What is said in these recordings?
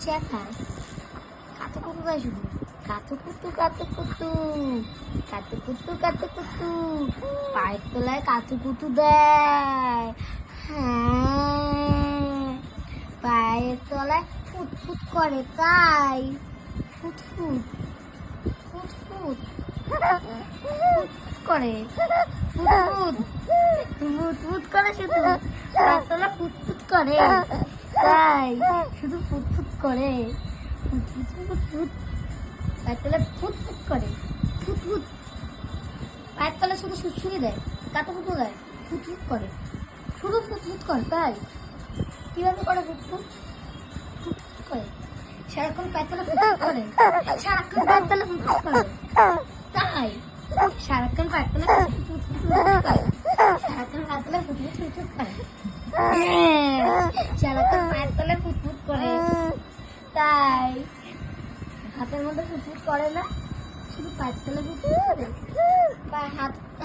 বসে খায়, কাতু কুতু খায় শুধু, কাতু কুতু কাতু কুতু, কাতু কুতু কাতু কুতু, পায়ের তলায় কাতু কুতু দেয়। হ্যাঁ, পায়ের তলায় ফুটফুট করে, তাই ফুটফুট ফুটফুট করে, ফুটফুট ফুটফুট করে শুধু, পায়ের তলায় ফুটফুট করে, তাই শুধু ফুটফুট করে, ফুটফুট ফুটফুট, পায়ের তলায় ফুটফুট করে, ফুটফুট, পায়ের তলায় শুধু সুড়সুড়ি দেয়, কাতু কুতু দেয়, ফুটফুট করে, শুধু ফুটফুট করে, তাই কিভাবে করে ফুটফুট? ফুটফুট করে, সারাক্ষণ পায়ের তলায় ফুটফুট করে, সারাক্ষণ পায়ের তলায় ফুটফুট করে, তাই সারাক্ষণ পায়ের তলায় ফুটফুট করে, সারাক্ষণ পায়ের তলায় ফুটফুট ফুটফুট করে, সারাক্ষণ পায়ের তলায় ফুটফুট করে, তাই হাতের মধ্যে ফুটফুট করে না, শুধু পায়ের তলায় ফুটফুট করে,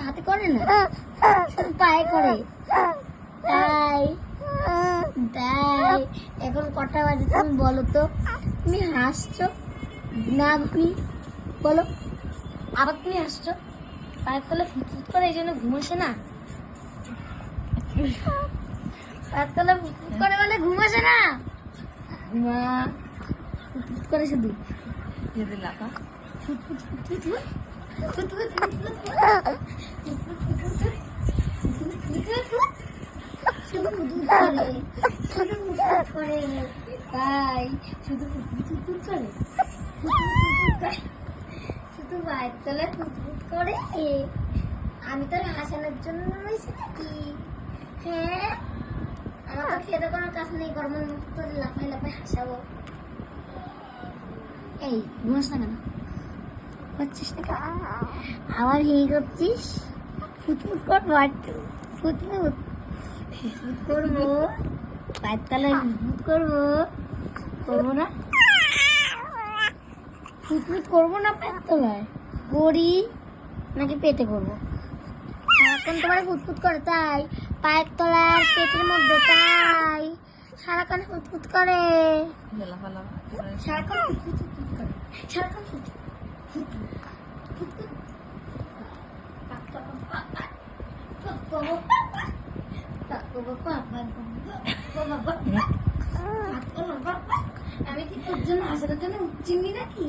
হাতে করে না, শুধু পায়ে করে, তাই তাই এখন কটা বাজে তুমি বলো তো? তুমি হাসছো না, তুমি বলো, আবার তুমি হাসছো, পায়ের তলায় ফুটফুট করে এই জন্য ঘুমাসে না, পায়ের তলায় ফুটফুট করে বলে ঘুমাসে না, ঘুমা ফুটফুট করে শুধু, লাফা ফুটফুট ফুটফুট ফুটফুট ফুটফুট শুধু ফুটফুট করে, শুধু ফুটফুট করে, তাই শুধু ফুটফুট ফুটফুট করে, ফুটফুট করে, শুধু পায়ের তলায় ফুটফুট করে। আমি তোর হাসানোর জন্য রয়েছি নাকি? হ্যাঁ, আমার তো খেতে কোনো কাজ নেই, গরমের মধ্যে তোর লাফাই লাফাই হাসাবো। এই ঘুমাস না কেন? করছিস না কেন? আবার হিঁ করছিস? ফুটফুট করবো, আর ফুটফুট ফুটফুট করবো, পায়ের তলায় ফুটফুট করবো, করবো না? ফুটফুট করবো না পায়ের তলায়? করি নাকি পেটে করবো? সারাক্ষণ তোমার ফুটফুট করে, তাই পায়ের তলায় আর পেটের মধ্যে, তাই সারাক্ষণ ফুটফুট করে, সারাক্ষণ ফুটফুট ফুটফুট করে, সারাক্ষণ ফুটফুট ফুটফুট ফুটফুট, আমি কি তোর জন্য হাসানোর জন্য চিনি নাকি?